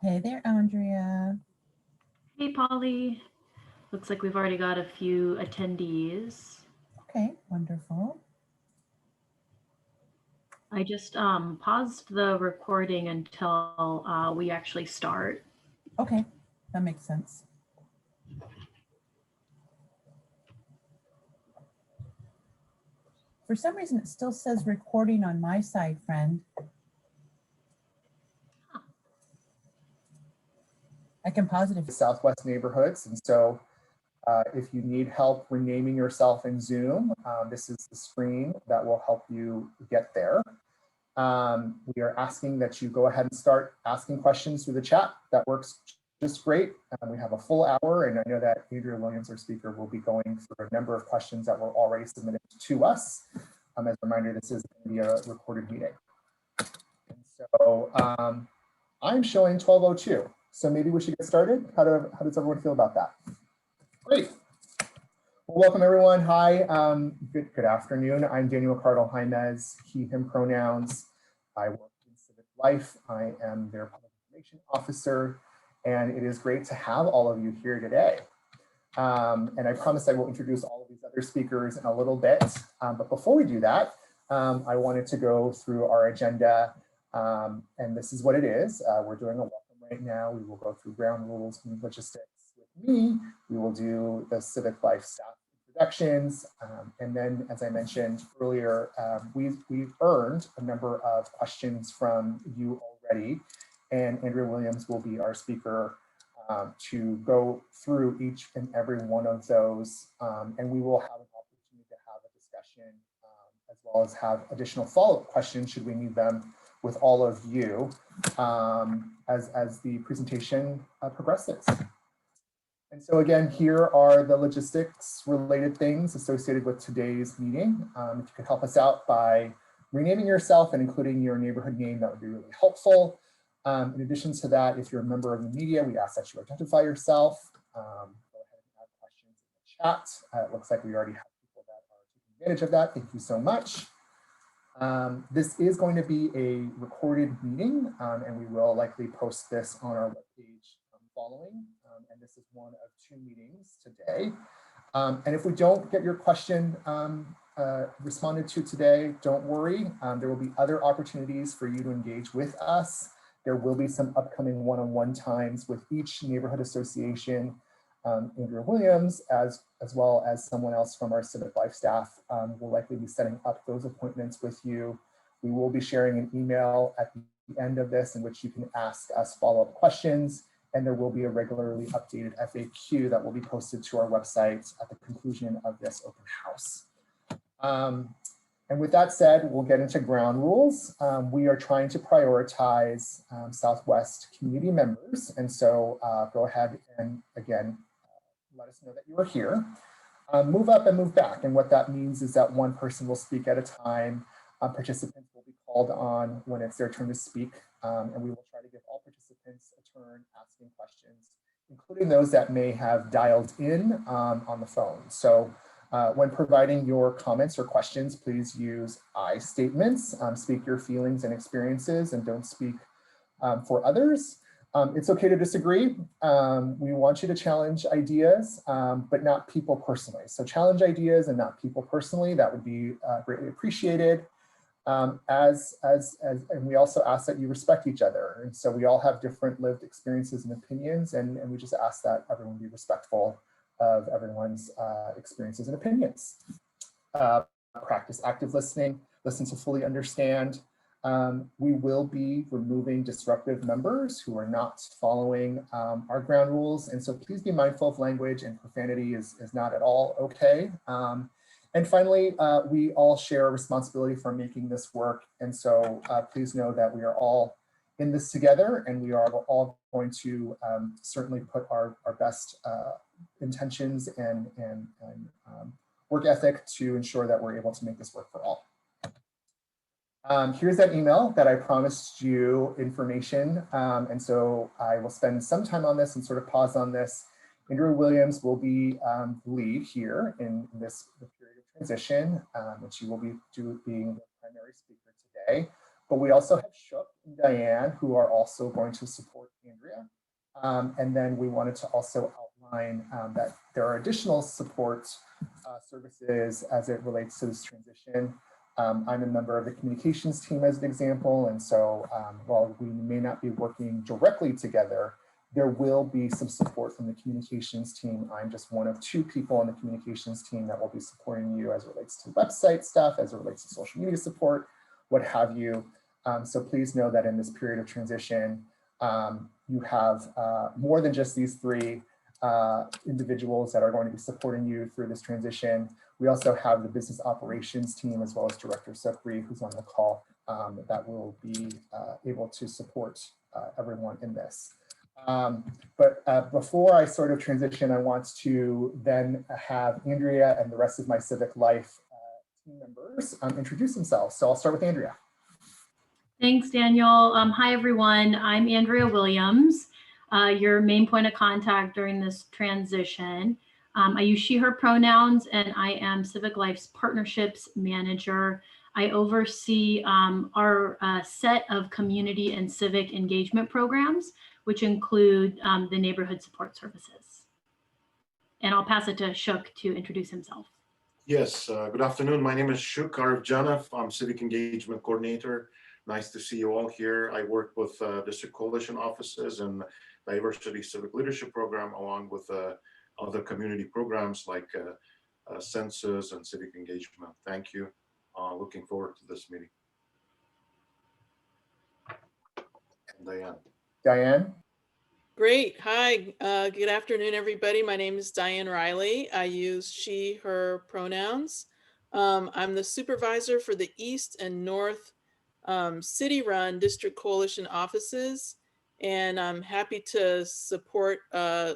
Hey there, Andrea. Hey, Polly. Looks like we've already got a few attendees. Okay, wonderful. I just paused the recording until we actually start. Okay, that makes sense. For some reason, it still says recording on my side, friend. I can pause it if Southwest neighborhoods. And so if you need help renaming yourself in Zoom, this is the screen that will help you get there. We are asking that you go ahead and start asking questions through the chat. That works just great. We have a full hour, and I know that Andrea Williams, our speaker, will be going through a number of questions that were already submitted to us. As a reminder, this is going to be a recorded meeting. And so I'm showing 12:02. So maybe we should get started. How does everyone feel about that? Great. Well, welcome everyone. Hi, good afternoon. I'm Daniel Cardinal Jaimez, he, him pronouns. I work in Civic Life. I am their public information officer, and it is great to have all of you here today. And I promise I will introduce all of these other speakers in a little bit. But before we do that, I wanted to go through our agenda, and this is what it is. We're doing a welcome right now. We will go through ground rules and logistics with me. We will do the Civic Life staff introductions. And then, as I mentioned earlier, we've earned a number of questions from you already. And Andrea Williams will be our speaker to go through each and every one of those. And we will have an opportunity to have a discussion as well as have additional follow-up questions should we need them with all of you as the presentation progresses. And so again, here are the logistics related things associated with today's meeting. If you could help us out by renaming yourself and including your neighborhood name, that would be really helpful. In addition to that, if you're a member of the media, we ask that you identify yourself. Go ahead and add questions in the chat. It looks like we already have people that are taking advantage of that. Thank you so much. This is going to be a recorded meeting, and we will likely post this on our webpage following. And this is one of two meetings today. And if we don't get your question responded to today, don't worry. There will be other opportunities for you to engage with us. There will be some upcoming one-on-one times with each neighborhood association. Andrea Williams, as well as someone else from our Civic Life staff, will likely be setting up those appointments with you. We will be sharing an email at the end of this in which you can ask us follow-up questions, and there will be a regularly updated FAQ that will be posted to our website at the conclusion of this open house. And with that said, we'll get into ground rules. We are trying to prioritize Southwest community members, and so go ahead and again, let us know that you are here. Move up and move back, and what that means is that one person will speak at a time. Participants will be called on when it's their turn to speak, and we will try to give all participants a turn asking questions, including those that may have dialed in on the phone. So when providing your comments or questions, please use I statements, speak your feelings and experiences, and don't speak for others. It's okay to disagree. We want you to challenge ideas, but not people personally. So challenge ideas and not people personally. That would be greatly appreciated. And we also ask that you respect each other. And so we all have different lived experiences and opinions, and we just ask that everyone be respectful of everyone's experiences and opinions. Practice active listening, listen to fully understand. We will be removing disruptive members who are not following our ground rules. And so please be mindful of language, and profanity is not at all okay. And finally, we all share a responsibility for making this work. And so please know that we are all in this together, and we are all going to certainly put our best intentions and work ethic to ensure that we're able to make this work for all. Here's that email that I promised you information. And so I will spend some time on this and sort of pause on this. Andrea Williams will be the lead here in this period of transition, and she will be being the primary speaker today. But we also have Shook and Diane, who are also going to support And then we wanted to also outline that there are additional support services as it relates to this transition. I'm a member of the communications team as an example. And so while we may not be working directly together, there will be some support from the communications team. I'm just one of 2 people on the communications team that will be supporting you as it relates to website stuff, as it relates to social media support, what have you. So please know that in this period of transition, you have more than just these 3 individuals that are going to be supporting you through this transition. We also have the business operations team as well as Director Sukri, who's on the call, that will be able to support everyone in this. But before I sort of transition, I want to then have Andrea and the rest of my Civic Life team members introduce themselves. So I'll start with Andrea. Thanks, Daniel. Hi, everyone. I'm Andrea Williams, your main point of contact during this transition. I use she, her pronouns, and I am Civic Life's partnerships manager. I oversee our set of community and civic engagement programs, which include the neighborhood support services. And I'll pass it to Shuk to introduce himself. Yes, good afternoon. My name is Shuk Arifjanov. I'm Civic Engagement Coordinator. Nice to see you all here. I work with District Coalition offices and Diversity Civic Leadership Program, along with other community programs like Census and Civic Engagement. Thank you. Looking forward to this meeting. And Diane. Diane. Great. Hi. Good afternoon, everybody. My name is Diane Riley. I use she, her pronouns. I'm the supervisor for the East and North city-run District Coalition offices, and I'm happy to support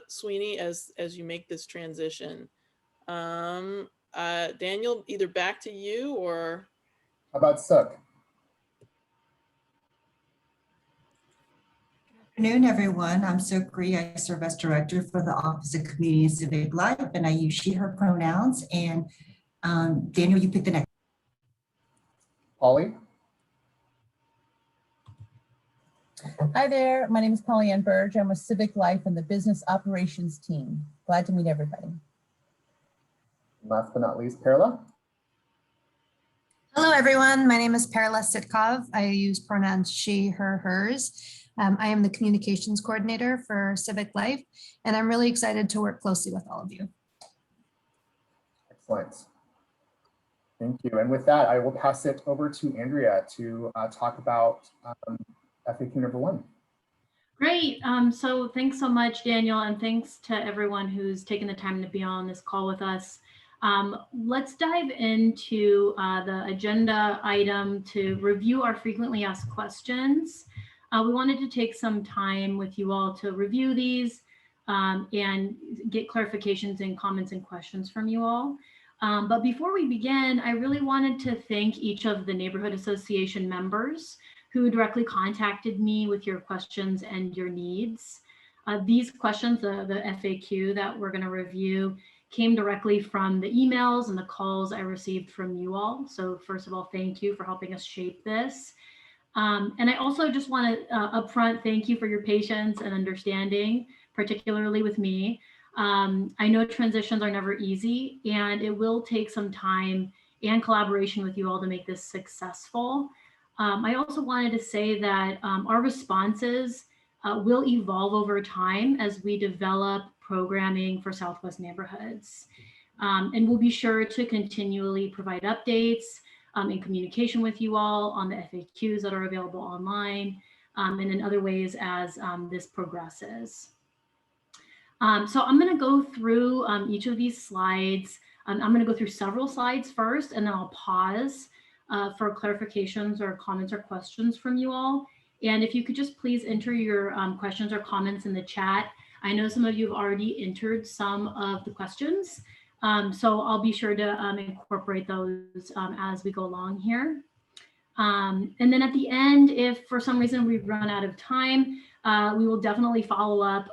Sweeney as you make this transition. Daniel, either back to you or... How about Suk? Good afternoon, everyone. I'm Sukri. I serve as director for the Office of Community and Civic Life, and I use she, her pronouns. And Daniel, you pick the next. Polly? Hi there, my name is Polly Ann Burge. I'm with Civic Life and the business operations team. Glad to meet everybody. Last but not least, Perla. Hello, everyone. My name is Perla Sitkov. I use pronouns she, her, hers. I am the communications coordinator for Civic Life, and I'm really excited to work closely with all of you. Excellent. Thank you. And with that, I will pass it over to Andrea to talk about FAQ number 1. Great. So thanks so much, Daniel, and thanks to everyone who's taken the time to be on this call with us. Let's dive into the agenda item to review our frequently asked questions. We wanted to take some time with you all to review these and get clarifications and comments and questions from you all. But before we begin, I really wanted to thank each of the neighborhood association members who directly contacted me with your questions and your needs. These questions, the FAQ that we're going to review, came directly from the emails and the calls I received from you all. So first of all, thank you for helping us shape this. And I also just want to upfront thank you for your patience and understanding, particularly with me. I know transitions are never easy, and it will take some time and collaboration with you all to make this successful. I also wanted to say that our responses will evolve over time as we develop programming for Southwest neighborhoods. And we'll be sure to continually provide updates in communication with you all on the FAQs that are available online and in other ways as this progresses. So I'm going to go through each of these slides. I'm going to go through several slides first, and then I'll pause for clarifications or comments or questions from you all. And if you could just please enter your questions or comments in the chat. I know some of you have already entered some of the questions. So I'll be sure to incorporate those as we go along here. And then at the end, if for some reason we run out of time, we will definitely follow up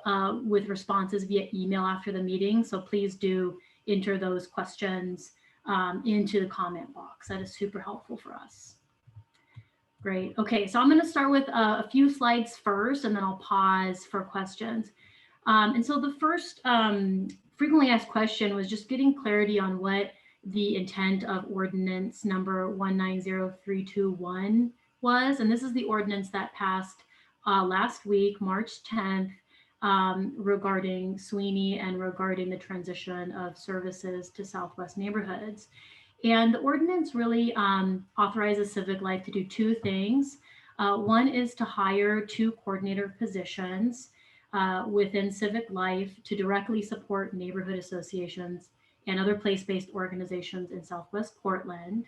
with responses via email after the meeting. So please do enter those questions into the comment box. That is super helpful for us. Great. Okay, so I'm going to start with a few slides first, and then I'll pause for questions. And so the first frequently asked question was just getting clarity on what the intent of ordinance number 190321 was. And this is the ordinance that passed last week, March 10th, regarding Sweeney and regarding the transition of services to Southwest neighborhoods. And the ordinance really authorizes Civic Life to do two things. One is to hire 2 coordinator positions within Civic Life to directly support neighborhood associations and other place-based organizations in Southwest Portland.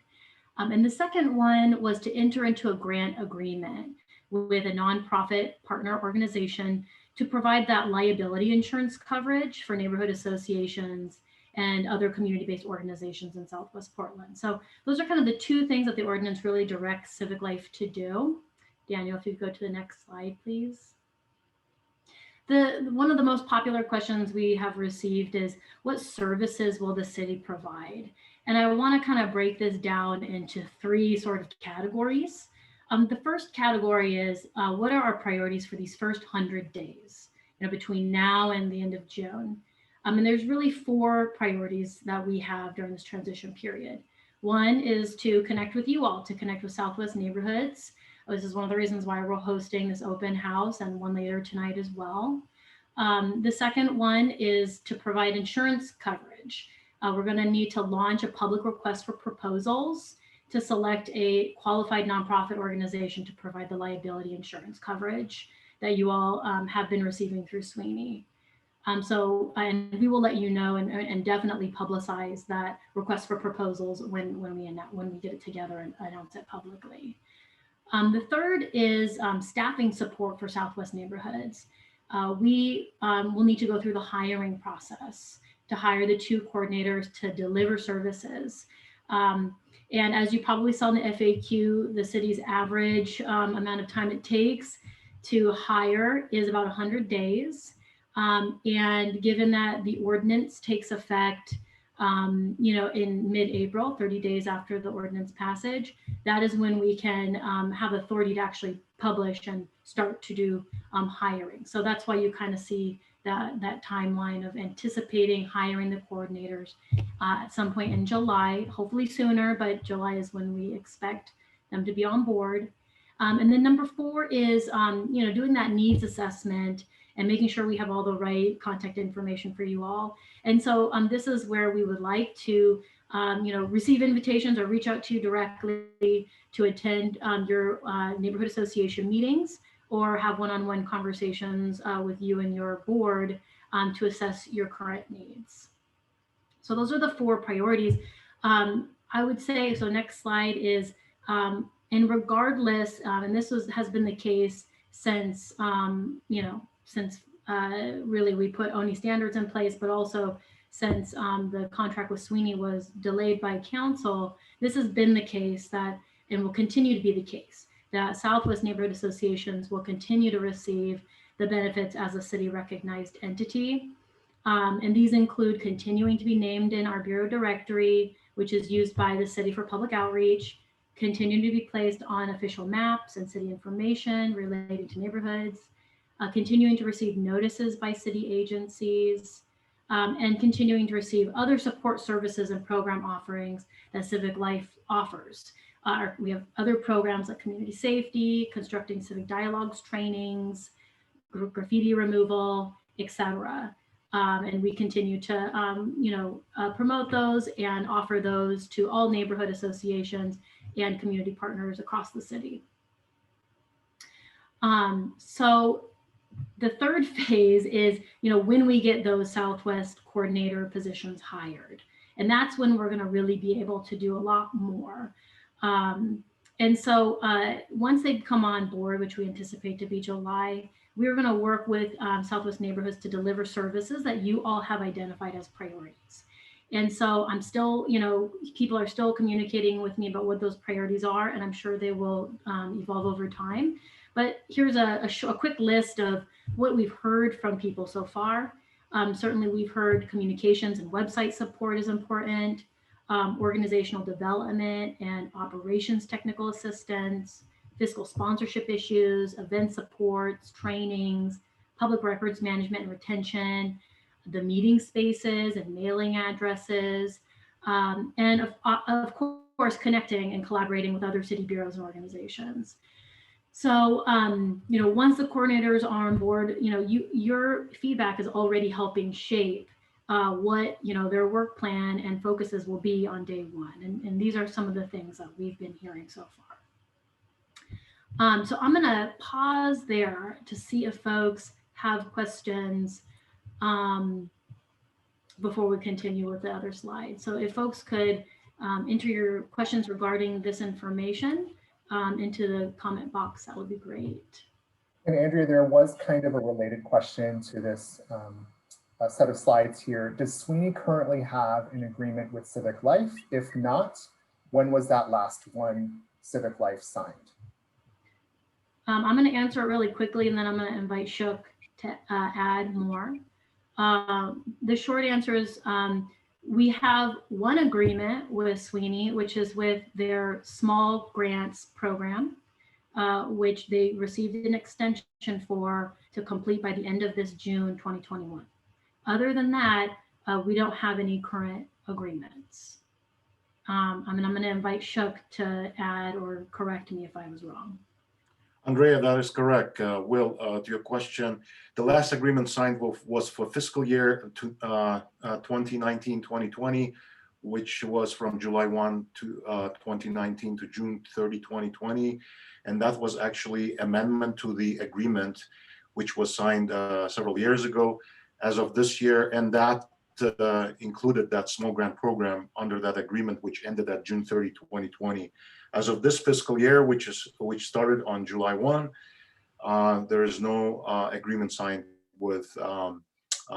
And the second one was to enter into a grant agreement with a nonprofit partner organization to provide that liability insurance coverage for neighborhood associations and other community-based organizations in Southwest Portland. So those are kind of the 2 things that the ordinance really directs Civic Life to do. Daniel, if you go to the next slide, please. One of the most popular questions we have received is, what services will the city provide? And I want to kind of break this down into 3 sort of categories. The first category is, what are our priorities for these first 100 days, between now and the end of June? And there's really 4 priorities that we have during this transition period. One is to connect with you all, to connect with Southwest neighborhoods. This is one of the reasons why we're hosting this open house, and one later tonight as well. The second one is to provide insurance coverage. We're going to need to launch a public request for proposals to select a qualified nonprofit organization to provide the liability insurance coverage that you all have been receiving through Sweeney. And we will let you know and definitely publicize that request for proposals when we get it together and announce it publicly. The third is staffing support for Southwest neighborhoods. We will need to go through the hiring process to hire the 2 coordinators to deliver services. And as you probably saw in the FAQ, the city's average amount of time it takes to hire is about 100 days. And given that the ordinance takes effect, in mid-April, 30 days after the ordinance passage, that is when we can have authority to actually publish and start to do hiring. So that's why you kind of see that timeline of anticipating hiring the coordinators at some point in July, hopefully sooner, but July is when we expect them to be on board. And then number 4 is, doing that needs assessment and making sure we have all the right contact information for you all. And so this is where we would like to, receive invitations or reach out to you directly to attend your neighborhood association meetings, or have one-on-one conversations with you and your board to assess your current needs. So those are the 4 priorities. I would say, so next slide is, and regardless, and this has been the case since, really we put ONI standards in place, but also since the contract with Sweeney was delayed by council, this has been the case that, and will continue to be the case, that Southwest neighborhood associations will continue to receive the benefits as a city recognized entity. And these include continuing to be named in our bureau directory, which is used by the city for public outreach, continuing to be placed on official maps and city information related to neighborhoods, continuing to receive notices by city agencies, and continuing to receive other support services and program offerings that Civic Life offers. We have other programs like community safety, constructing civic dialogues, trainings, graffiti removal, etc. And we continue to, promote those and offer those to all neighborhood associations and community partners across the city. So the third phase is, when we get those Southwest coordinator positions hired, and that's when we're going to really be able to do a lot more. And so once they come on board, which we anticipate to be July, we're going to work with Southwest neighborhoods to deliver services that you all have identified as priorities. And so I'm still, people are still communicating with me about what those priorities are, and I'm sure they will evolve over time. But here's a quick list of what we've heard from people so far. Certainly we've heard communications and website support is important, organizational development and operations technical assistance, fiscal sponsorship issues, event supports, trainings, public records management and retention, the meeting spaces and mailing addresses, and of course, connecting and collaborating with other city bureaus and organizations. So, once the coordinators are on board, your feedback is already helping shape what, their work plan and focuses will be on day one. And these are some of the things that we've been hearing so far. So I'm going to pause there to see if folks have questions before we continue with the other slides. So if folks could enter your questions regarding this information into the comment box, that would be great. And Andrea, there was kind of a related question to this set of slides here. Does Sweeney currently have an agreement with Civic Life? If not, when was that last one Civic Life signed? I'm going to answer it really quickly, and then I'm going to invite Shook to add more. The short answer is we have one agreement with Sweeney, which is with their small grants program, which they received an extension for to complete by the end of this June 2021. Other than that, we don't have any current agreements. I'm going to invite Shook to add or correct me if I was wrong. Andrea, that is correct. Will, to your question, the last agreement signed was for fiscal year 2019-2020, which was from July 1 to 2019 to June 30, 2020. And that was actually amendment to the agreement, which was signed several years ago as of this year. And that included that small grant program under that agreement, which ended at June 30, 2020. As of this fiscal year, which started on July 1, there is no agreement signed with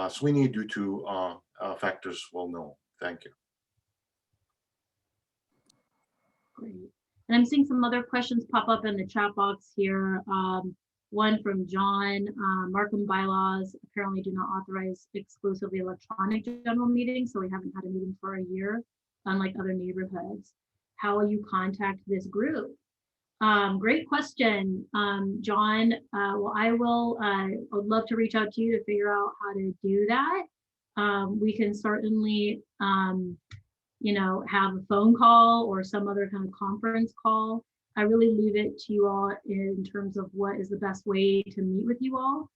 Sweeney due to factors well known. Thank you. Great. And I'm seeing some other questions pop up in the chat box here. One from John. Markham bylaws apparently do not authorize exclusively electronic general meetings, so we haven't had a meeting for a year, unlike other neighborhoods. How will you contact this group? Great question, John. Well, I would love to reach out to you to figure out how to do that. We can certainly, have a phone call or some other kind of conference call. I really leave it to you all in terms of what is the best way to meet with you all,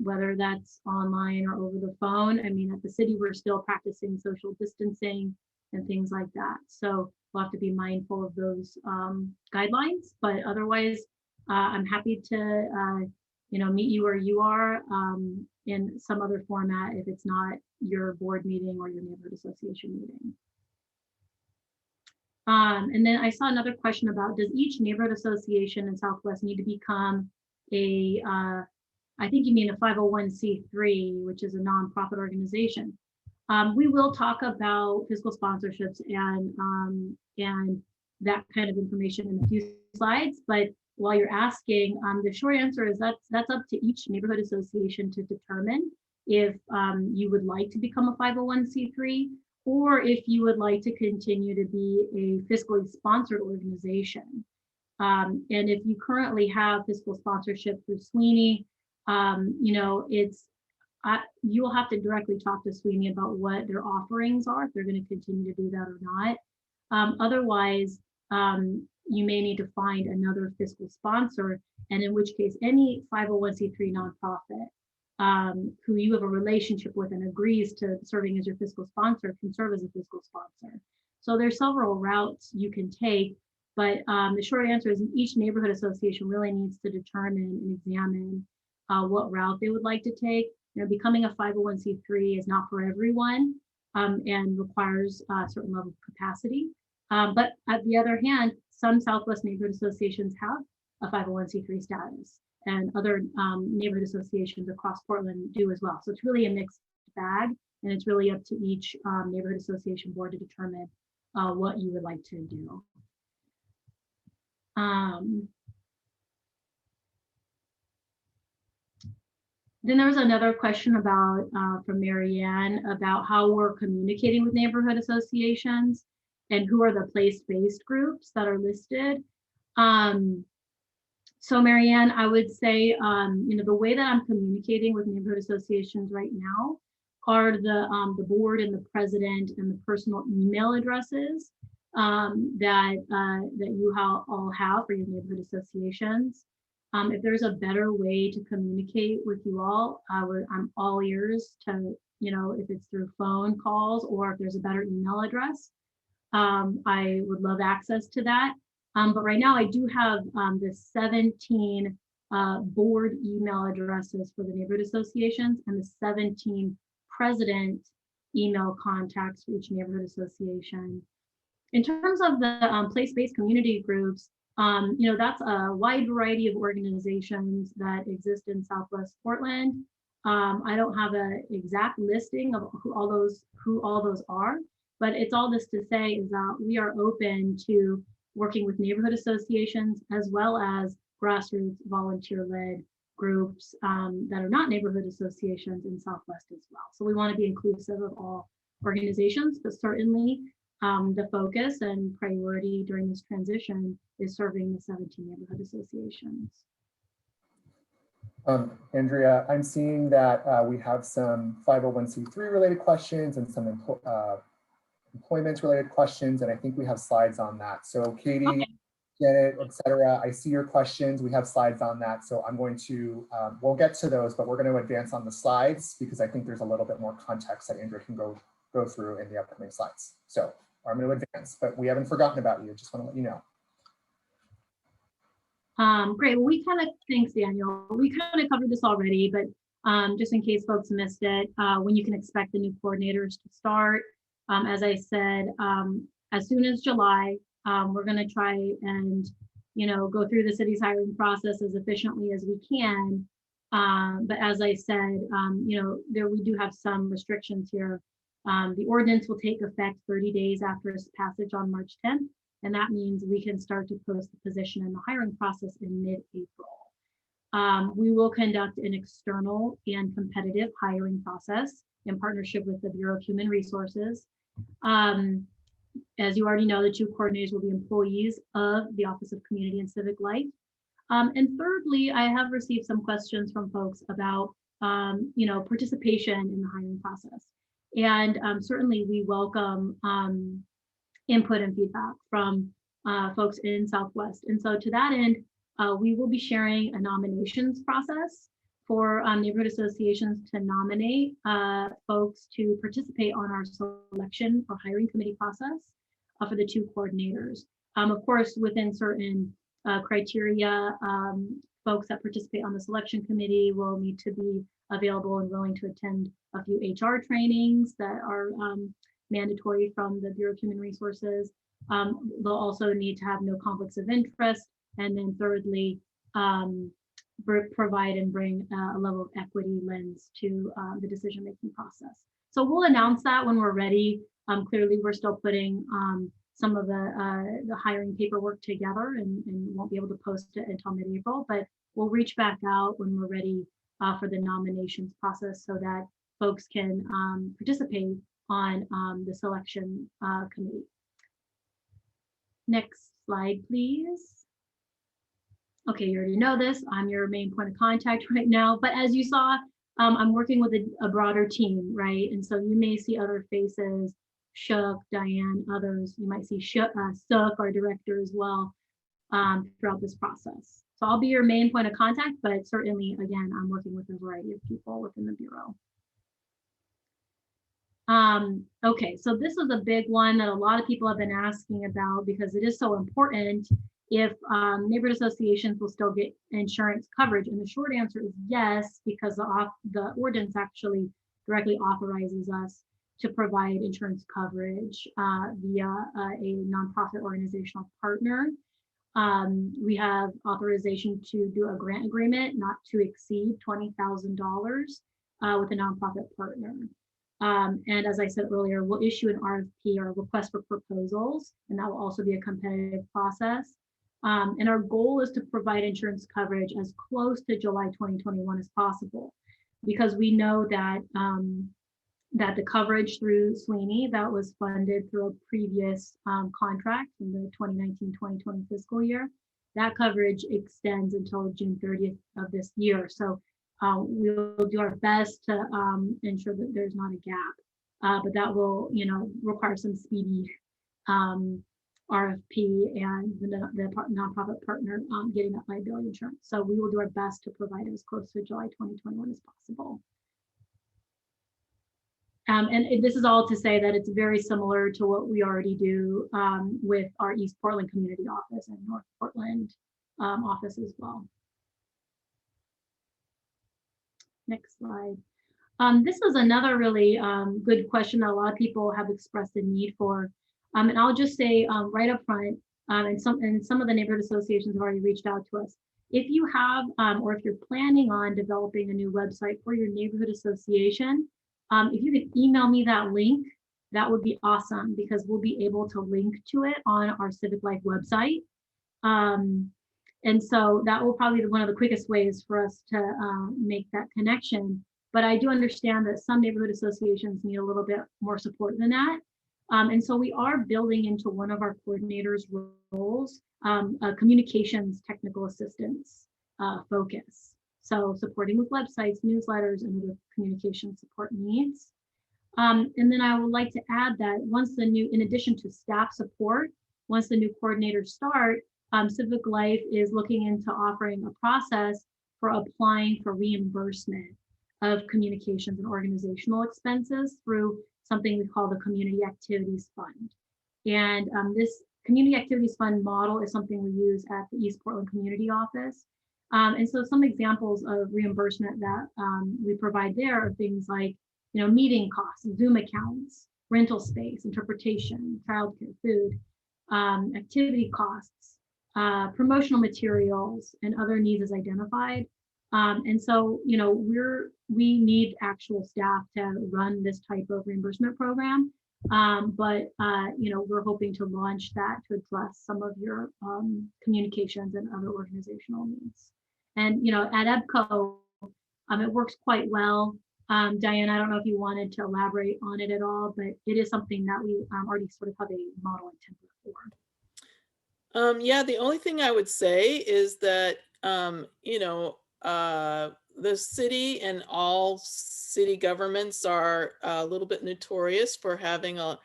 whether that's online or over the phone. I mean, at the city, we're still practicing social distancing and things like that. So we'll have to be mindful of those guidelines, but otherwise, I'm happy to, meet you where you are in some other format if it's not your board meeting or your neighborhood association meeting. And then I saw another question about, does each neighborhood association in Southwest need to become a, I think you mean a 501c3, which is a nonprofit organization. We will talk about fiscal sponsorships and that kind of information in a few slides, but while you're asking, the short answer is that's up to each neighborhood association to determine if you would like to become a 501c3 or if you would like to continue to be a fiscally sponsored organization. And if you currently have fiscal sponsorship through Sweeney, you'll have to directly talk to Sweeney about what their offerings are, if they're going to continue to do that or not. Otherwise, you may need to find another fiscal sponsor, and in which case any 501c3 nonprofit who you have a relationship with and agrees to serving as your fiscal sponsor can serve as a fiscal sponsor. So there's several routes you can take, but the short answer is each neighborhood association really needs to determine and examine what route they would like to take. Becoming a 501c3 is not for everyone and requires a certain level of capacity. But at the other hand, some Southwest neighborhood associations have a 501c3 status, and other neighborhood associations across Portland do as well. So it's really a mixed bag, and it's really up to each neighborhood association board to determine what you would like to do. Then there was another question about from Marianne about how we're communicating with neighborhood associations and who are the place-based groups that are listed. So Marianne, I would say, the way that I'm communicating with neighborhood associations right now are the board and the president and the personal email addresses that you all have for your neighborhood associations. If there's a better way to communicate with you all, I'm all ears to, if it's through phone calls or if there's a better email address. I would love access to that. But right now I do have the 17 board email addresses for the neighborhood associations and the 17 president email contacts for each neighborhood association. In terms of the place-based community groups, that's a wide variety of organizations that exist in Southwest Portland. I don't have an exact listing of who all those are, but it's all this to say is that we are open to working with neighborhood associations as well as grassroots volunteer-led groups that are not neighborhood associations in Southwest as well. So we want to be inclusive of all organizations, but certainly the focus and priority during this transition is serving the 17 neighborhood associations. Andrea, I'm seeing that we have some 501c3 related questions and some employment related questions, and I think we have slides on that. So Katie, okay. Janet, etc. I see your questions. We have slides on that. So I'm going to, we'll get to those, but we're going to advance on the slides because I think there's a little bit more context that Andrea can go through in the upcoming slides. So I'm going to advance, but we haven't forgotten about you. Just want to let you know. Great. Well, thanks, Daniel. We kind of covered this already, but just in case folks missed it, when you can expect the new coordinators to start. As I said, as soon as July, we're going to try and, go through the city's hiring process as efficiently as we can. But as I said, we do have some restrictions here. The ordinance will take effect 30 days after its passage on March 10th. And that means we can start to post the position in the hiring process in mid-April. We will conduct an external and competitive hiring process in partnership with the Bureau of Human Resources. As you already know, the two coordinators will be employees of the Office of Community and Civic Life. And thirdly, I have received some questions from folks about, participation in the hiring process. And certainly we welcome input and feedback from folks in Southwest. And so to that end, we will be sharing a nominations process for neighborhood associations to nominate folks to participate on our selection or hiring committee process for the two coordinators. Of course, within certain criteria, folks that participate on the selection committee will need to be available and willing to attend a few HR trainings that are mandatory from the Bureau of Human Resources. They'll also need to have no conflicts of interest. And then thirdly, provide and bring a level of equity lens to the decision-making process. So we'll announce that when we're ready. Clearly, we're still putting some of the hiring paperwork together and won't be able to post it until mid-April, but we'll reach back out when we're ready for the nominations process so that folks can participate on the selection committee. Next slide, please. Okay, you already know this. I'm your main point of contact right now, but as you saw, I'm working with a broader team, right? And so you may see other faces, Shook, Diane, others. You might see Sook, our director as well, throughout this process. So I'll be your main point of contact, but certainly, again, I'm working with a variety of people within the Bureau. Okay, so this is a big one that a lot of people have been asking about because it is so important if neighborhood associations will still get insurance coverage. And the short answer is yes, because the ordinance actually directly authorizes us to provide insurance coverage via a nonprofit organizational partner. We have authorization to do a grant agreement not to exceed $20,000 with a nonprofit partner. And as I said earlier, we'll issue an RFP or a request for proposals, and that will also be a competitive process. And our goal is to provide insurance coverage as close to July 2021 as possible, because we know that that the coverage through Sweeney that was funded through a previous contract in the 2019-2020 fiscal year that coverage extends until June 30th of this year. So we'll do our best to ensure that there's not a gap, but that will, require some speedy RFP and the nonprofit partner getting that liability insurance. So we will do our best to provide it as close to July 2021 as possible. And this is all to say that it's very similar to what we already do with our East Portland community office and North Portland office as well. Next slide. This is another really good question that a lot of people have expressed a need for. And I'll just say right up front, and some of the neighborhood associations have already reached out to us. If you have, or if you're planning on developing a new website for your neighborhood association, if you could email me that link, that would be awesome, because we'll be able to link to it on our Civic Life website. And so that will probably be one of the quickest ways for us to make that connection. But I do understand that some neighborhood associations need a little bit more support than that. And so we are building into one of our coordinators' roles, a communications technical assistance focus. So supporting with websites, newsletters, and other communication support needs. And then I would like to add that once in addition to staff support, once the new coordinators start, Civic Life is looking into offering a process for applying for reimbursement of communications and organizational expenses through something we call the Community Activities Fund. And this Community Activities Fund model is something we use at the East Portland Community Office. And so some examples of reimbursement that we provide there are things like, meeting costs, Zoom accounts, rental space, interpretation, childcare, food, activity costs, promotional materials, and other needs as identified. And so, we need actual staff to run this type of reimbursement program. But we're hoping to launch that to address some of your communications and other organizational needs. And, at EBCO, it works quite well. Diane, I don't know if you wanted to elaborate on it at all, but it is something that we already sort of have a model and template for. Yeah, the only thing I would say is that, the city and all city governments are a little bit notorious for having a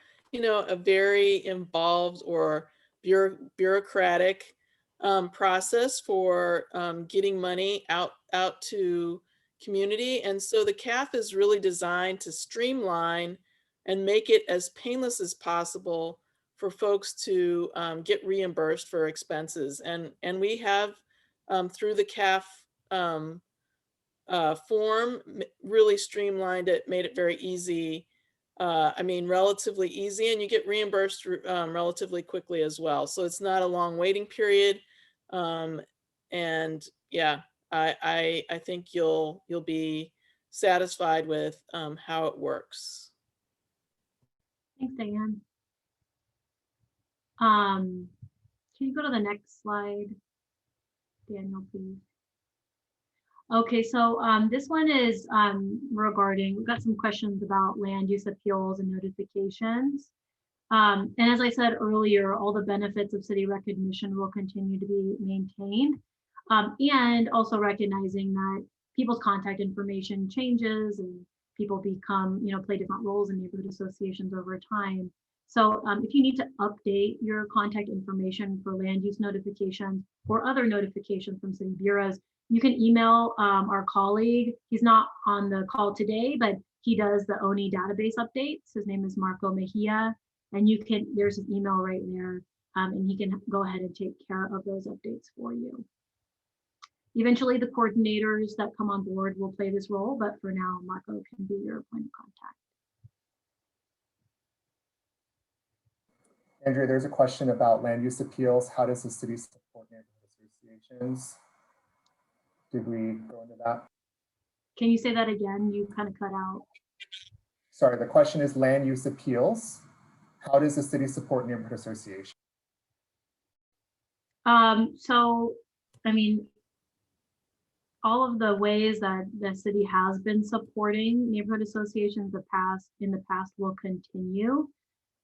very involved or bureaucratic process for getting money out to community. And so the CAF is really designed to streamline and make it as painless as possible for folks to get reimbursed for expenses. And we have, through the CAF form, really streamlined it, made it very easy. Relatively easy, and you get reimbursed relatively quickly as well. So it's not a long waiting period. And yeah, I think you'll be satisfied with how it works. Thanks, Diane. Can you go to the next slide, Daniel, please? Okay, so this one is regarding, we've got some questions about land use appeals and notifications. And as I said earlier, all the benefits of city recognition will continue to be maintained. And also recognizing that people's contact information changes and people become, play different roles in neighborhood associations over time. So if you need to update your contact information for land use notifications or other notifications from city bureaus, you can email our colleague. He's not on the call today, but he does the ONI database updates. His name is Marco Mejia, and there's his email right there, and he can go ahead and take care of those updates for you. Eventually, the coordinators that come on board will play this role, but for now, Marco can be your point of contact. Andrea, there's a question about land use appeals. How does the city support neighborhood associations? Did we go into that? Can you say that again? You kind of cut out. Sorry, the question is land use appeals. How does the city support neighborhood associations? All of the ways that the city has been supporting neighborhood associations in the past will continue,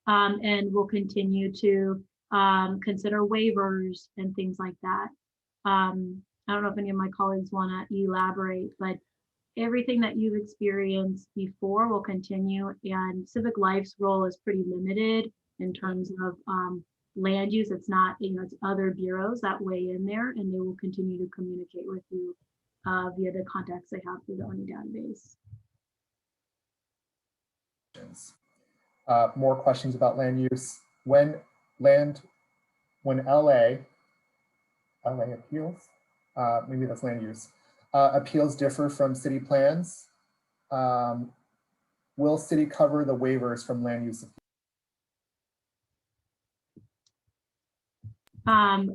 and we'll continue to consider waivers and things like that. I don't know if any of my colleagues want to elaborate, but everything that you've experienced before will continue, and Civic Life's role is pretty limited in terms of land use. It's not, it's other bureaus that weigh in there, and they will continue to communicate with you via the contacts they have through the ONI database. More questions about land use. When LA appeals, maybe that's land use, appeals differ from city plans, will city cover the waivers from land use? I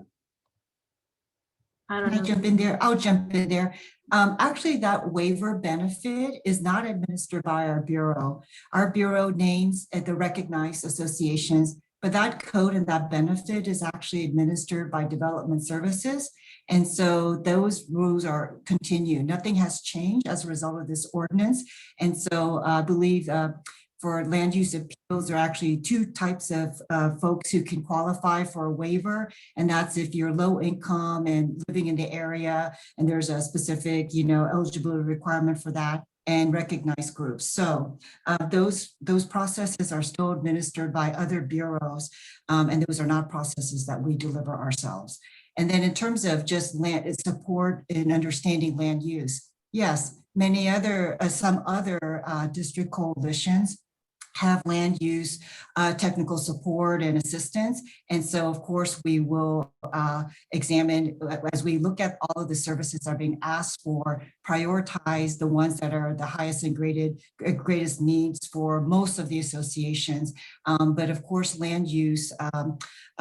don't Can I know. jump in there? I'll jump in there. Actually, that waiver benefit is not administered by our bureau. Our bureau names at the recognized associations, but that code and that benefit is actually administered by development services. And so those rules are continue. Nothing has changed as a result of this ordinance. And so I believe for land use appeals, there are actually two types of folks who can qualify for a waiver. And that's if you're low income and living in the area, and there's a specific, eligibility requirement for that, and recognized groups. So those processes are still administered by other bureaus, and those are not processes that we deliver ourselves. And then in terms of just land support and understanding land use, yes, some other district coalitions have land use technical support and assistance. And so of course we will examine, as we look at all of the services that are being asked for, prioritize the ones that are the highest and greatest needs for most of the associations. But of course, land use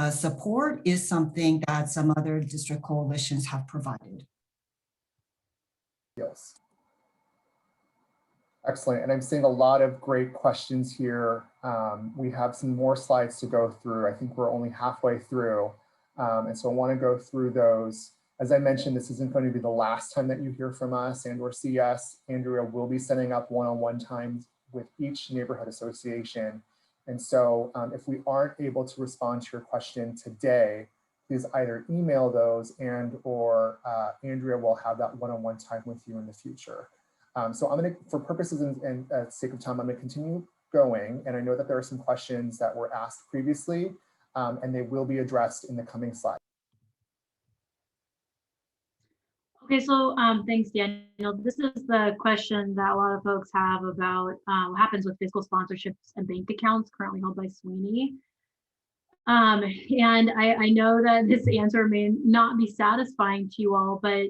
support is something that some other district coalitions have provided. Yes. Excellent, and I'm seeing a lot of great questions here. We have some more slides to go through. I think we're only halfway through. And so I wanna go through those. As I mentioned, this isn't going to be the last time that you hear from us and or see us. Andrea will be setting up one-on-one times with each neighborhood association. And so if we aren't able to respond to your question today, please either email those and or Andrea will have that one-on-one time with you in the future. So I'm gonna, for purposes and sake of time, I'm gonna continue going. And I know that there are some questions that were asked previously and they will be addressed in the coming slides. Okay, so thanks, Daniel. This is the question that a lot of folks have about what happens with fiscal sponsorships and bank accounts currently held by Sweeney. And I know that this answer may not be satisfying to you all, but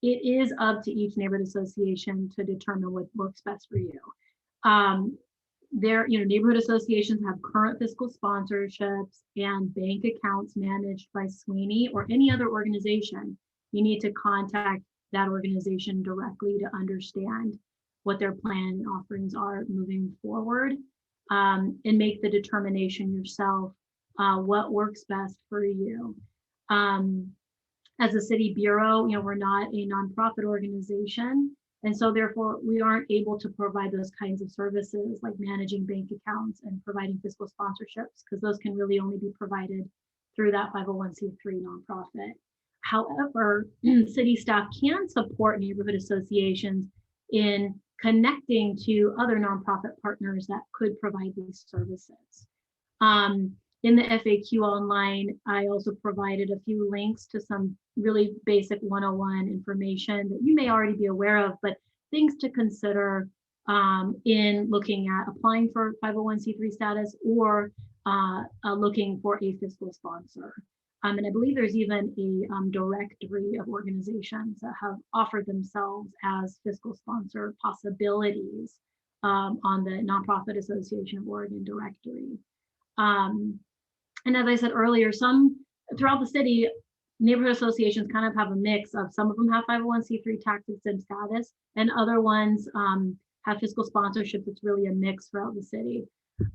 it is up to each neighborhood association to determine what works best for you. Neighborhood associations have current fiscal sponsorships and bank accounts managed by Sweeney or any other organization. You need to contact that organization directly to understand what their plan and offerings are moving forward, and make the determination yourself what works best for you. As a city bureau, we're not a nonprofit organization. And so therefore we aren't able to provide those kinds of services like managing bank accounts and providing fiscal sponsorships, because those can really only be provided through that 501c3 nonprofit. However, city staff can support neighborhood associations in connecting to other nonprofit partners that could provide these services. In the FAQ online, I also provided a few links to some really basic 101 information that you may already be aware of, but things to consider in looking at applying for 501c3 status or looking for a fiscal sponsor. And I believe there's even a directory of organizations that have offered themselves as fiscal sponsor possibilities on the Nonprofit Association of Oregon directory. And as I said earlier, throughout the city, neighborhood associations kind of have a mix of, some of them have 501c3 tax exempt status, and other ones have fiscal sponsorship. It's really a mix throughout the city.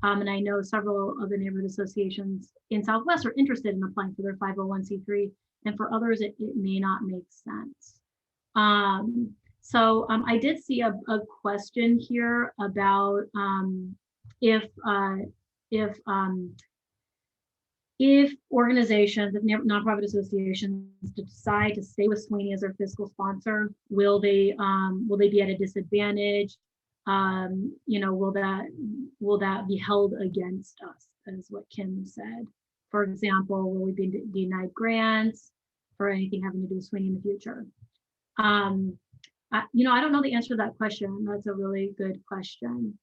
And I know several of the neighborhood associations in Southwest are interested in applying for their 501c3, and for others, it may not make sense. So I did see a question here about if if organizations, if nonprofit associations decide to stay with Sweeney as their fiscal sponsor, will they be at a disadvantage? Will that be held against us, is what Kim said. For example, will we be denied grants for anything having to do with Sweeney in the future? I don't know the answer to that question. That's a really good question.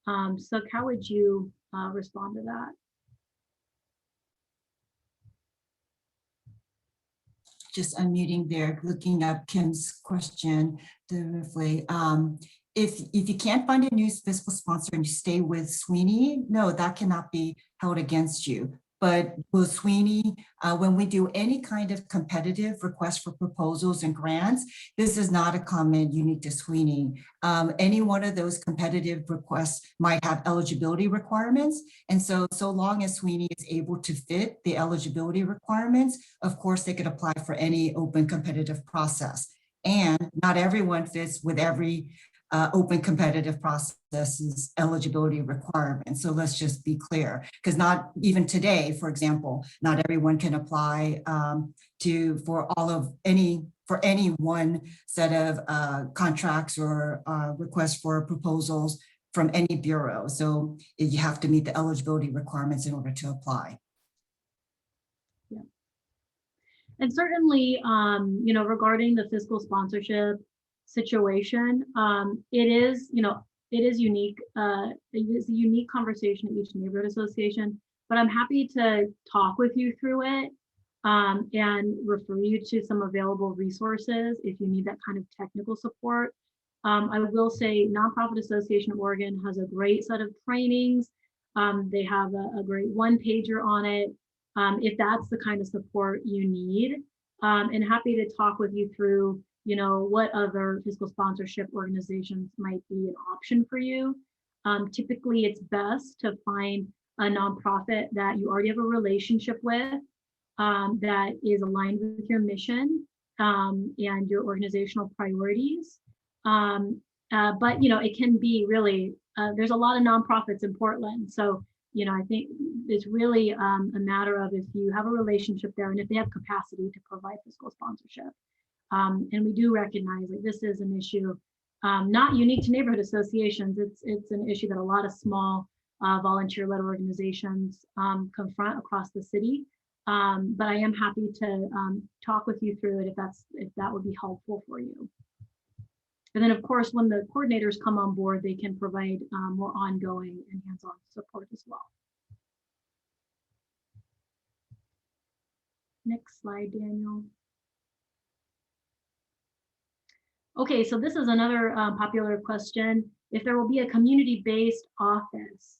So how would you respond to that? Just unmuting there, looking up Kim's question directly. If you can't find a new fiscal sponsor and you stay with Sweeney, no, that cannot be held against you. But will Sweeney, when we do any kind of competitive request for proposals and grants, this is not a comment unique to Sweeney. Any one of those competitive requests might have eligibility requirements. And so long as Sweeney is able to fit the eligibility requirements, of course, they could apply for any open competitive process. And not everyone fits with every open competitive processes eligibility requirements. So let's just be clear, because not even today, for example, not everyone can apply for any one set of contracts or requests for proposals from any bureau. So you have to meet the eligibility requirements in order to apply. Yeah. And certainly, regarding the fiscal sponsorship situation, it is unique. It is a unique conversation at each neighborhood association, but I'm happy to talk with you through it and refer you to some available resources if you need that kind of technical support. I will say Nonprofit Association of Oregon has a great set of trainings. They have a great one-pager on it. If that's the kind of support you need, and happy to talk with you through what other fiscal sponsorship organizations might be an option for you. Typically, it's best to find a nonprofit that you already have a relationship with, that is aligned with your mission and your organizational priorities. But it can be really, there's a lot of nonprofits in Portland. So, I think it's really a matter of if you have a relationship there and if they have capacity to provide fiscal sponsorship. And we do recognize that this is an issue not unique to neighborhood associations. It's an issue that a lot of small volunteer-led organizations confront across the city. But I am happy to talk with you through it if that would be helpful for you. And then, of course, when the coordinators come on board, they can provide more ongoing and hands-on support as well. Next slide, Daniel. Okay, so this is another popular question. If there will be a community-based office.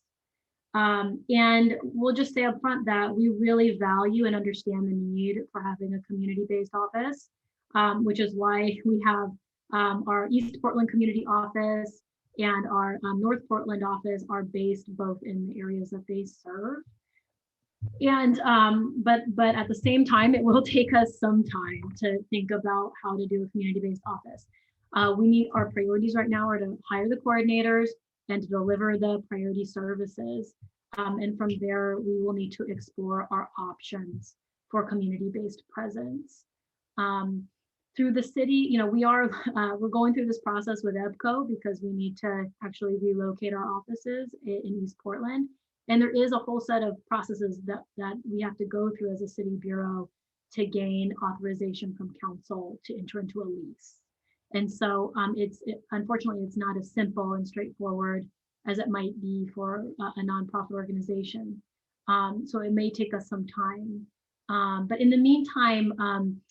And we'll just say up front that we really value and understand the need for having a community-based office, which is why we have our East Portland community office and our North Portland office are based both in the areas that they serve. And but at the same time, it will take us some time to think about how to do a community-based office. Our priorities right now are to hire the coordinators and to deliver the priority services. And from there, we will need to explore our options for community-based presence. Through the city, we're going through this process with EBCO because we need to actually relocate our offices in East Portland. And there is a whole set of processes that we have to go through as a city bureau to gain authorization from council to enter into a lease. And so unfortunately, it's not as simple and straightforward as it might be for a nonprofit organization. So it may take us some time. But in the meantime,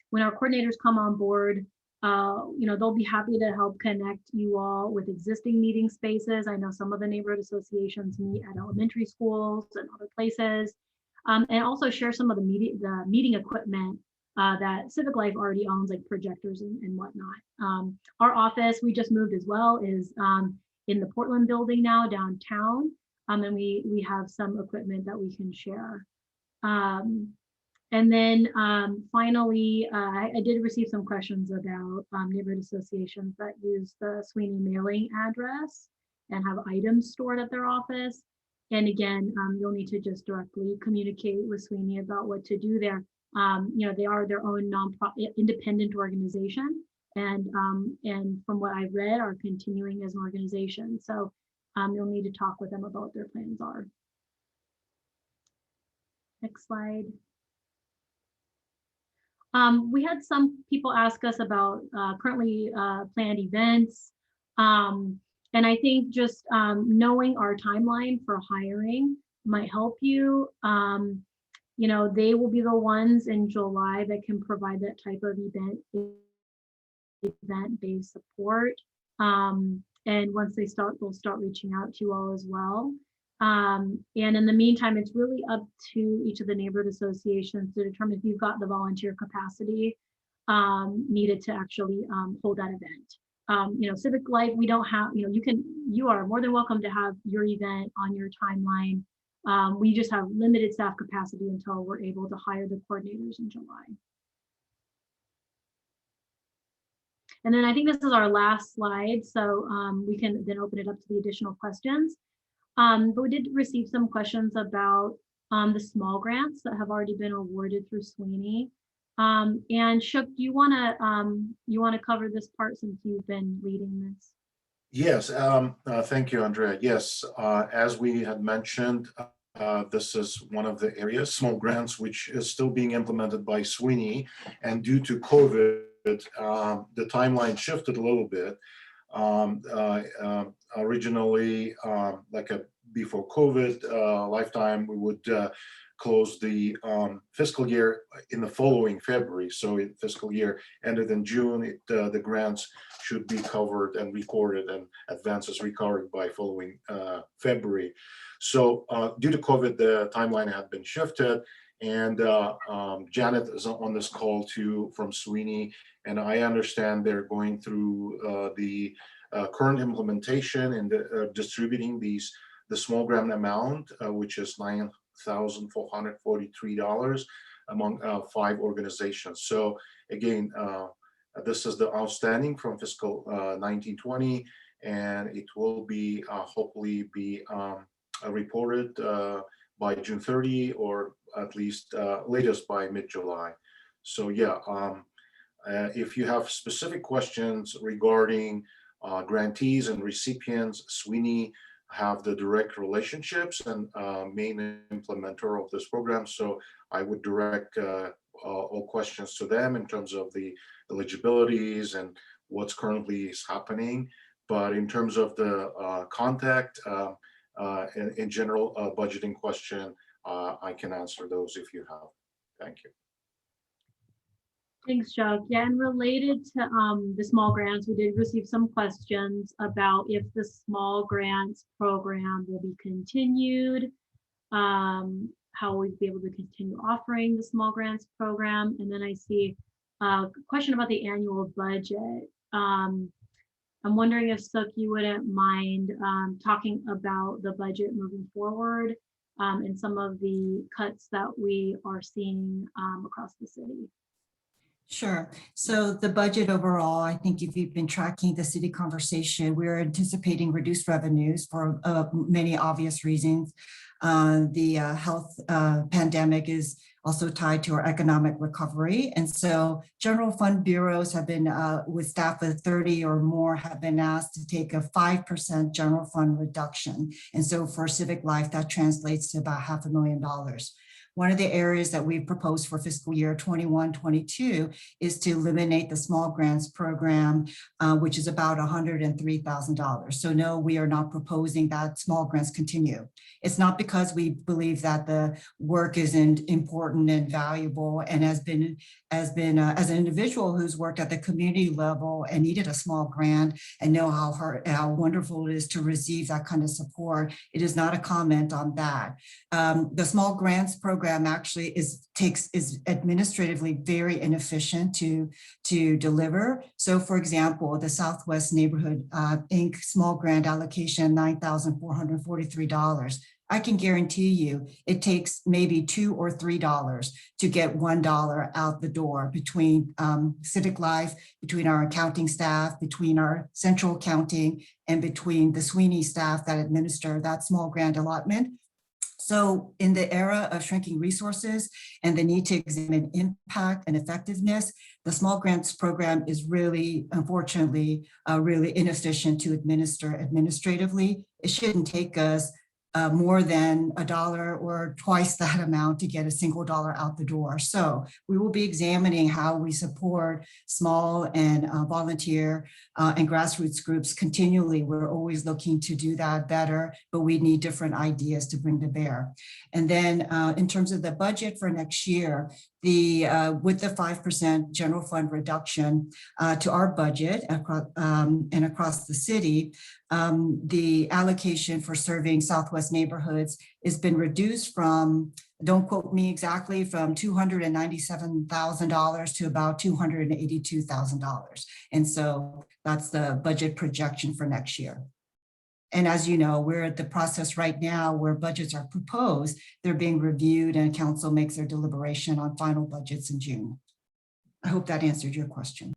when our coordinators come on board, they'll be happy to help connect you all with existing meeting spaces. I know some of the neighborhood associations meet at elementary schools and other places, and also share some of the meeting equipment that Civic Life already owns, like projectors and whatnot. Our office, we just moved as well, is in the Portland building now downtown, and we have some equipment that we can share. And then finally, I did receive some questions about neighborhood associations that use the Sweeney mailing address and have items stored at their office. And again, you'll need to just directly communicate with Sweeney about what to do there. They are their own nonprofit, independent organization, and from what I've read, are continuing as an organization. So you'll need to talk with them about what their plans are. Next slide. We had some people ask us about currently planned events. And I think just knowing our timeline for hiring might help you. They will be the ones in July that can provide that type of event-based support. And once they start, they'll start reaching out to you all as well. And in the meantime, it's really up to each of the neighborhood associations to determine if you've got the volunteer capacity needed to actually hold that event. Civic Life, we don't have, you are more than welcome to have your event on your timeline. We just have limited staff capacity until we're able to hire the coordinators in July. And then I think this is our last slide, so we can then open it up to the additional questions. But we did receive some questions about the small grants that have already been awarded through Sweeney. And Shook, do you want to cover this part since you've been leading this? Yes, thank you, Andrea. Yes, as we had mentioned, this is one of the areas, small grants, which is still being implemented by Sweeney. And due to COVID, the timeline shifted a little bit. Originally, before COVID lifetime, we would close the fiscal year in the following February. So fiscal year ended in June, the grants should be covered and recorded and advances recovered by following February. So due to COVID, the timeline had been shifted, and Janet is on this call too from Sweeney, and I understand they're going through the current implementation and distributing the small grant amount, which is $9,443 among 5 organizations. So again, this is the outstanding from fiscal 1920, and it will be hopefully be reported by June 30, or at least latest by mid-July. So yeah, if you have specific questions regarding grantees and recipients, Sweeney have the direct relationships and main implementer of this program. So I would direct all questions to them in terms of the eligibilities and what's currently is happening. But in terms of the contact, in general budgeting question, I can answer those if you have. Thank you. Thanks, Chuck. Yeah, and related to the small grants, we did receive some questions about if the small grants program will be continued, how we'd be able to continue offering the small grants program. And then I see a question about the annual budget. I'm wondering if Suk, you wouldn't mind talking about the budget moving forward and some of the cuts that we are seeing across the city. Sure. So the budget overall, I think if you've been tracking the city conversation, we're anticipating reduced revenues for many obvious reasons. The health pandemic is also tied to our economic recovery. And so general fund bureaus have been, with staff of 30 or more, have been asked to take a 5% general fund reduction. And so for Civic Life, that translates to about $500,000. One of the areas that we've proposed for fiscal year 21-22 is to eliminate the small grants program, which is about $103,000. So no, we are not proposing that small grants continue. It's not because we believe that the work isn't important and valuable, and as an individual who's worked at the community level and needed a small grant and know how wonderful it is to receive that kind of support, it is not a comment on that. The small grants program actually is administratively very inefficient to deliver. So for example, the Southwest Neighborhood Inc. small grant allocation, $9,443. I can guarantee you it takes maybe $2 or $3 to get $1 out the door between Civic Life, between our accounting staff, between our central accounting, and between the Sweeney staff that administer that small grant allotment. So in the era of shrinking resources and the need to examine impact and effectiveness, the small grants program is really, unfortunately, really inefficient to administer administratively. It shouldn't take us more than $1 or twice that amount to get a single dollar out the door. So we will be examining how we support small and volunteer and grassroots groups continually. We're always looking to do that better, but we need different ideas to bring to bear. And then in terms of the budget for next year, with the 5% general fund reduction to our budget and across the city, the allocation for serving Southwest neighborhoods has been reduced from, don't quote me exactly, from $297,000 to about $282,000. And so that's the budget projection for next year. And as you know, we're at the process right now where budgets are proposed, they're being reviewed and council makes their deliberation on final budgets in June. I hope that answered your question.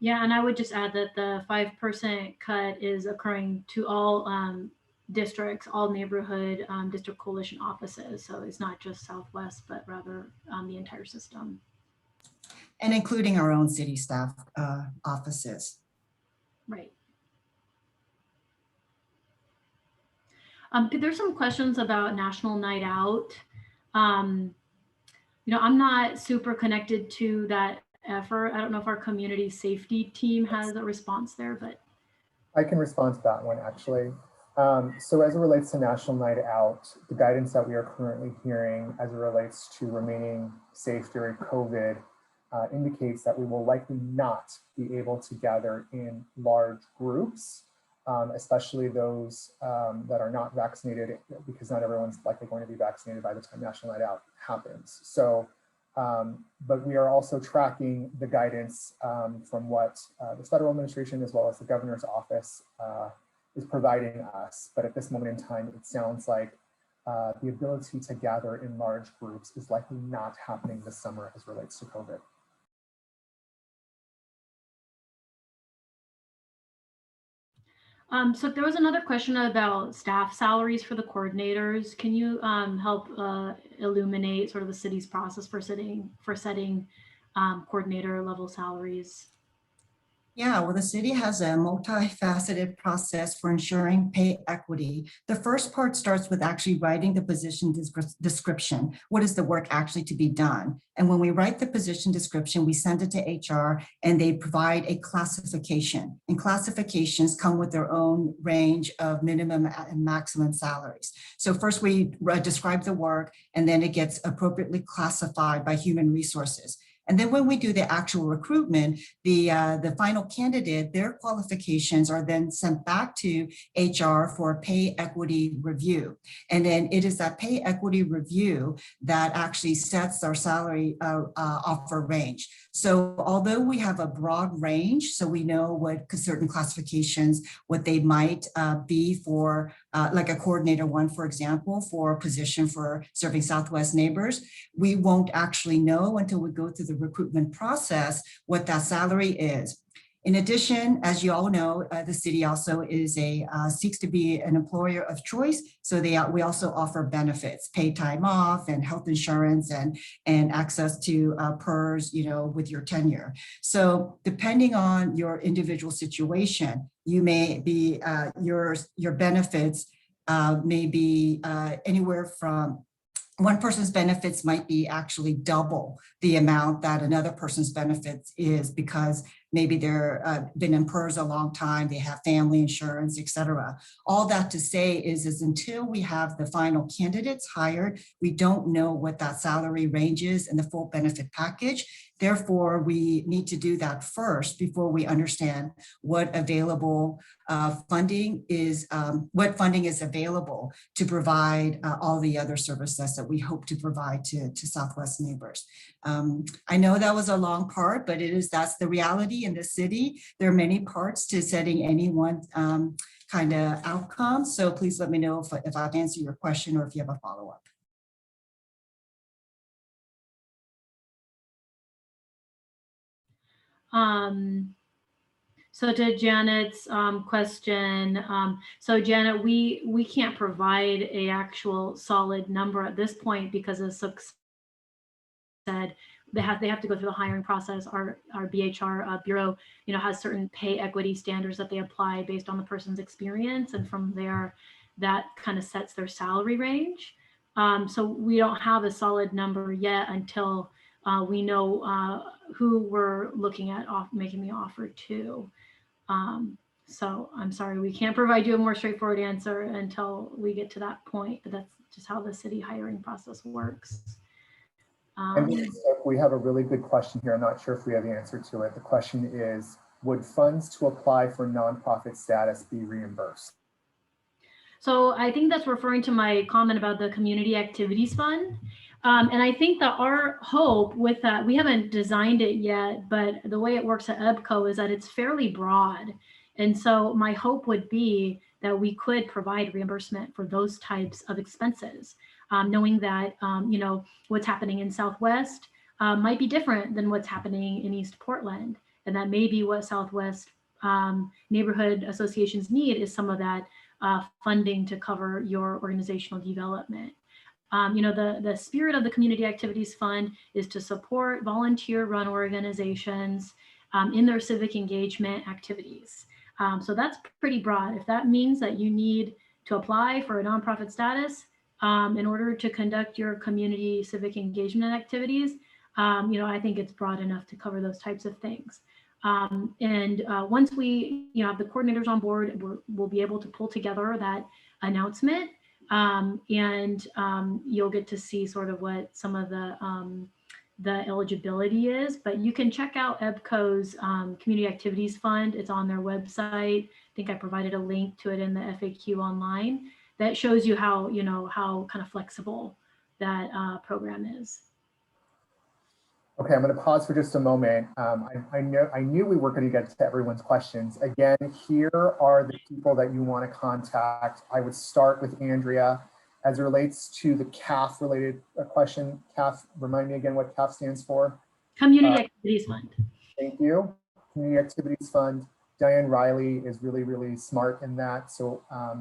Yeah, and I would just add that the 5% cut is occurring to all districts, all neighborhood district coalition offices. So it's not just Southwest, but rather the entire system. And including our own city staff offices. Right. There's some questions about National Night Out. You know, I'm not super connected to that effort. I don't know if our community safety team has a response there, but. I can respond to that one actually. So as it relates to National Night Out, the guidance that we are currently hearing as it relates to remaining safe during COVID indicates that we will likely not be able to gather in large groups, especially those that are not vaccinated, because not everyone's likely going to be vaccinated by the time National Night Out happens. So, but we are also tracking the guidance from what the federal administration as well as the governor's office is providing us. But at this moment in time, it sounds like the ability to gather in large groups is likely not happening this summer as relates to COVID. So there was another question about staff salaries for the coordinators. Can you help illuminate sort of the city's process for setting coordinator level salaries? Yeah, well, the city has a multifaceted process for ensuring pay equity. The first part starts with actually writing the position description. What is the work actually to be done? And when we write the position description, we send it to HR and they provide a classification. And classifications come with their own range of minimum and maximum salaries. So first we describe the work and then it gets appropriately classified by human resources. And then when we do the actual recruitment, the final candidate, their qualifications are then sent back to HR for a pay equity review. And then it is that pay equity review that actually sets our salary offer range. So although we have a broad range, so we know what certain classifications, what they might be for like a coordinator one, for example, for a position for serving Southwest neighbors, we won't actually know until we go through the recruitment process what that salary is. In addition, as you all know, the city also is seeks to be an employer of choice. So we also offer benefits, paid time off and health insurance and access to PERS, you know, with your tenure. So depending on your individual situation, you may be, your benefits may be anywhere from one person's benefits might be actually double the amount that another person's benefits is because maybe they're been in PERS a long time, they have family insurance, et cetera. All that to say is until we have the final candidates hired, we don't know what that salary range is and the full benefit package. Therefore, we need to do that first before we understand what available funding is available to provide all the other services that we hope to provide to Southwest neighbors. I know that was a long part, but that's the reality equity in the city. There are many parts to setting any one kind of outcome. So please let me know if I've answered your question or if you have a follow-up. So to Janet's question, so Janet, we can't provide a actual solid number at this point because as Suk said, they have to go through the hiring process. Our BHR bureau, has certain pay equity standards that they apply based on the person's experience, and from there, that kind of sets their salary range. So we don't have a solid number yet until we know who we're looking at making the offer to. So I'm sorry, we can't provide you a more straightforward answer until we get to that point, but that's just how the city hiring process works. We have a really good question here. I'm not sure if we have the answer to it. The question is, would funds to apply for nonprofit status be reimbursed? So I think that's referring to my comment about the Community Activities Fund. And I think that our hope with that, we haven't designed it yet, but the way it works at EBCO is that it's fairly broad. And so my hope would be that we could provide reimbursement for those types of expenses, knowing that, what's happening in Southwest might be different than what's happening in East Portland. And that maybe what Southwest neighborhood associations need is some of that funding to cover your organizational development. The spirit of the Community Activities Fund is to support volunteer-run organizations in their civic engagement activities. So that's pretty broad. If that means that you need to apply for a nonprofit status in order to conduct your community civic engagement activities, I think it's broad enough to cover those types of things. Once we have the coordinators on board, we'll be able to pull together that announcement. You'll get to see sort of what some of the eligibility is, but you can check out EBCO's Community Activities Fund. It's on their website. I think I provided a link to it in the FAQ online that shows you how kind of flexible that program is. Okay, I'm going to pause for just a moment. I knew we were going to get to everyone's questions. Again, here are the people that you want to contact. I would start with Andrea. As it relates to the CAF related question, CAF, remind me again what CAF stands for? Community Activities Fund. Thank you. Community Activities Fund. Diane Riley is really, really smart in that. So I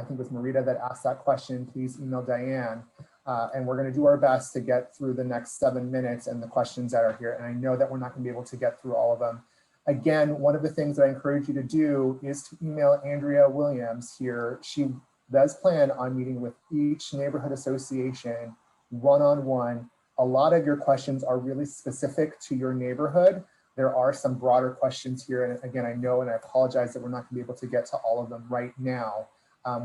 think it was Marita that asked that question. Please email Diane. And we're going to do our best to get through the next 7 minutes and the questions that are here. And I know that we're not going to be able to get through all of them. Again, one of the things that I encourage you to do is to email Andrea Williams here. She does plan on meeting with each neighborhood association one-on-one. A lot of your questions are really specific to your neighborhood. There are some broader questions here. And again, I know and I apologize that we're not going to be able to get to all of them right now.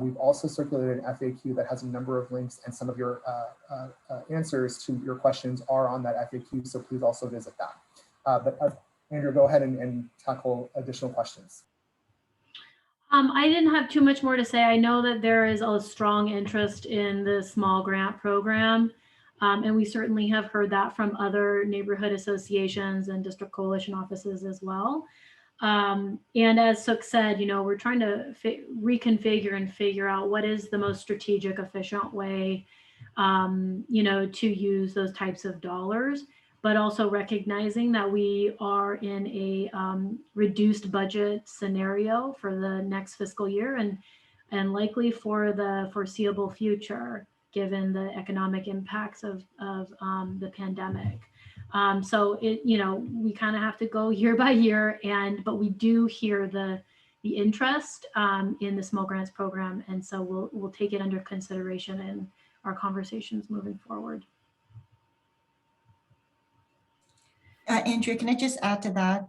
We've also circulated an FAQ that has a number of links, and some of your answers to your questions are on that FAQ, so please also visit that. But Andrew, go ahead and tackle additional questions. I didn't have too much more to say. I know that there is a strong interest in the small grant program, and we certainly have heard that from other neighborhood associations and district coalition offices as well. And as Suk said, we're trying to reconfigure and figure out what is the most strategic, efficient way, to use those types of dollars, but also recognizing that we are in a reduced budget scenario for the next fiscal year and likely for the foreseeable future, given the economic impacts of the pandemic. So we kind of have to go year by year, but we do hear the interest in the small grants program, and so we'll take it under consideration in our conversations moving forward. Andrea, can I just add to that?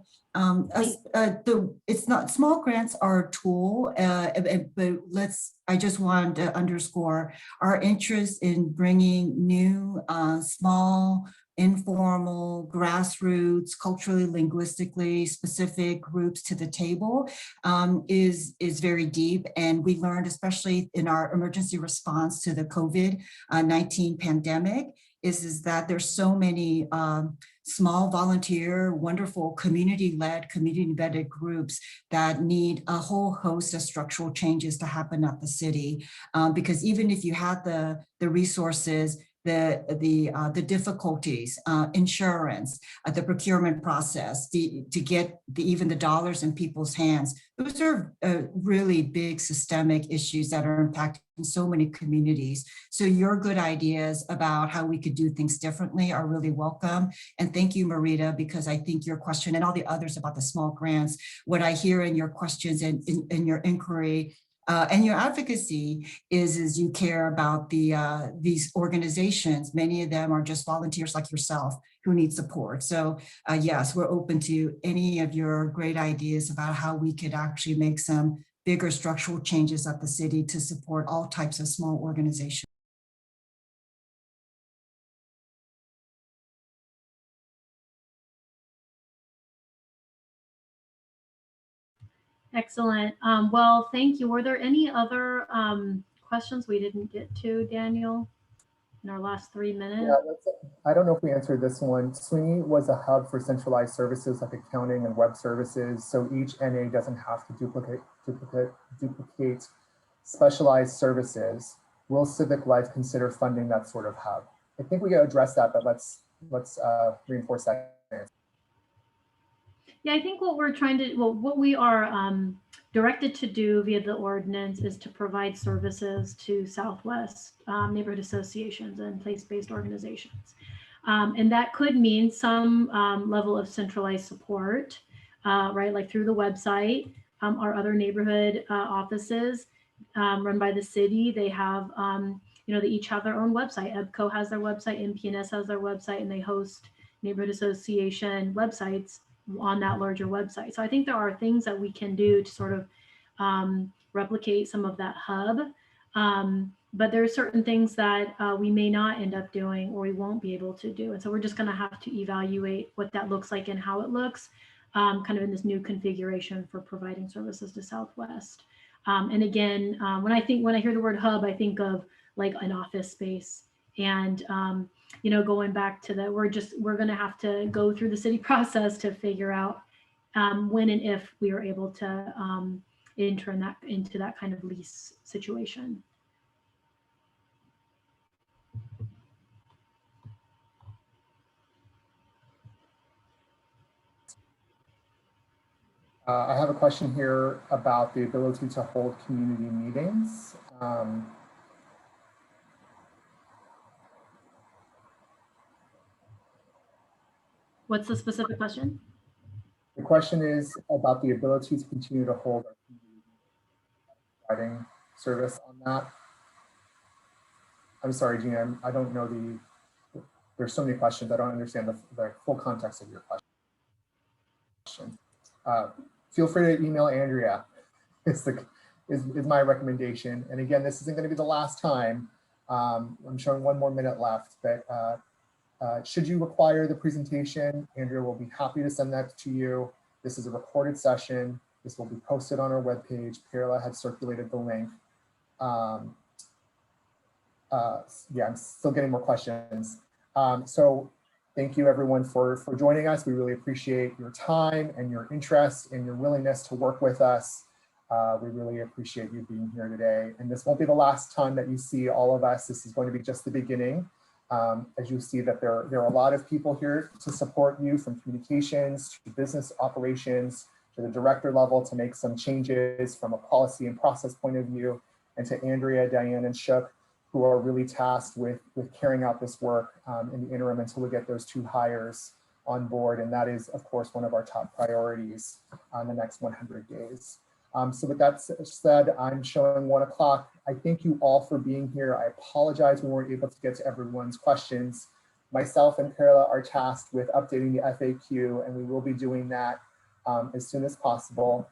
It's not, small grants are a tool, but I just want to underscore our interest in bringing new, small, informal, grassroots, culturally, linguistically specific groups to the table is very deep. And we learned, especially in our emergency response to the COVID-19 pandemic, is that there's so many small volunteer, wonderful community-led, community-embedded groups that need a whole host of structural changes to happen at the city. Because even if you had the resources, the difficulties, insurance, the procurement process, to get even the dollars in people's hands, those are really big systemic issues that are impacting so many communities. So your good ideas about how we could do things differently are really welcome. And thank you, Marita, because I think your question and all the others about the small grants, what I hear in your questions and in your inquiry and your advocacy is you care about these organizations. Many of them are just volunteers like yourself who need support. So yes, we're open to any of your great ideas about how we could actually make some bigger structural changes at the city to support all types of small organizations. Excellent. Well, thank you. Were there any other questions we didn't get to, Daniel, in our last 3 minutes? Yeah, I don't know if we answered this one. Sweeney was a hub for centralized services like accounting and web services. So each NA doesn't have to duplicate specialized services. Will Civic Life consider funding that sort of hub? I think we gotta address that, but let's reinforce that. Yeah, I think what we're trying to, well, what we are directed to do via the ordinance is to provide services to Southwest neighborhood associations and place-based organizations. And that could mean some level of centralized support, right? Like through the website, our other neighborhood offices run by the city, they have, you know, they each have their own website. EBCO has their website, MPNS has their website, and they host neighborhood association websites on that larger website. So I think there are things that we can do to sort of replicate some of that hub. But there are certain things that we may not end up doing or we won't be able to do. And so we're just going to have to evaluate what that looks like and how it looks kind of in this new configuration for providing services to Southwest. And again, when I hear the word hub, I think of like an office space. And you know, going back to that, we're going to have to go through the city process to figure out when and if we are able to enter into that kind of lease situation. I have a question here about the ability to hold community meetings. What's the specific question? The question is about the ability to continue to hold our community providing service on that. I'm sorry, Gina, I don't know there's so many questions. I don't understand the full context of your question. Feel free to email Andrea is my recommendation. And again, this isn't going to be the last time. I'm showing 1 more minute left, but should you require the presentation, Andrea will be happy to send that to you. This is a recorded session. This will be posted on our webpage. Perla had circulated the link. Yeah, I'm still getting more questions. So thank you everyone for joining us. We really appreciate your time and your interest and your willingness to work with us. We really appreciate you being here today. And this won't be the last time that you see all of us. This is going to be just the beginning. As you see that there are a lot of people here to support you, from communications to business operations to the director level, to make some changes from a policy and process point of view, and to Andrea, Diane, and Shook, who are really tasked with carrying out this work in the interim until we get those 2 hires on board. And that is, of course, one of our top priorities on the next 100 days. So with that said, I'm showing 1 o'clock. I thank you all for being here. I apologize we weren't able to get to everyone's questions. Myself and Perla are tasked with updating the FAQ, and we will be doing that as soon as possible.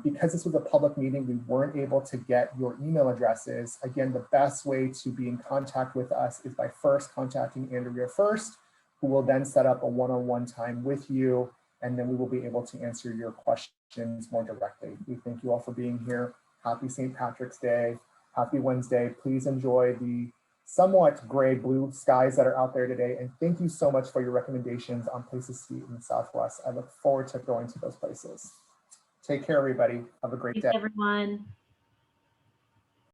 Because this was a public meeting, we weren't able to get your email addresses. Again, the best way to be in contact with us is by first contacting Andrea first, who will then set up a one-on-one time with you, and then we will be able to answer your questions more directly. We thank you all for being here. Happy St. Patrick's Day. Happy Wednesday. Please enjoy the somewhat gray blue skies that are out there today. And thank you so much for your recommendations on places to eat in the Southwest. I look forward to going to those places. Take care, everybody. Have a great day. Thanks, everyone.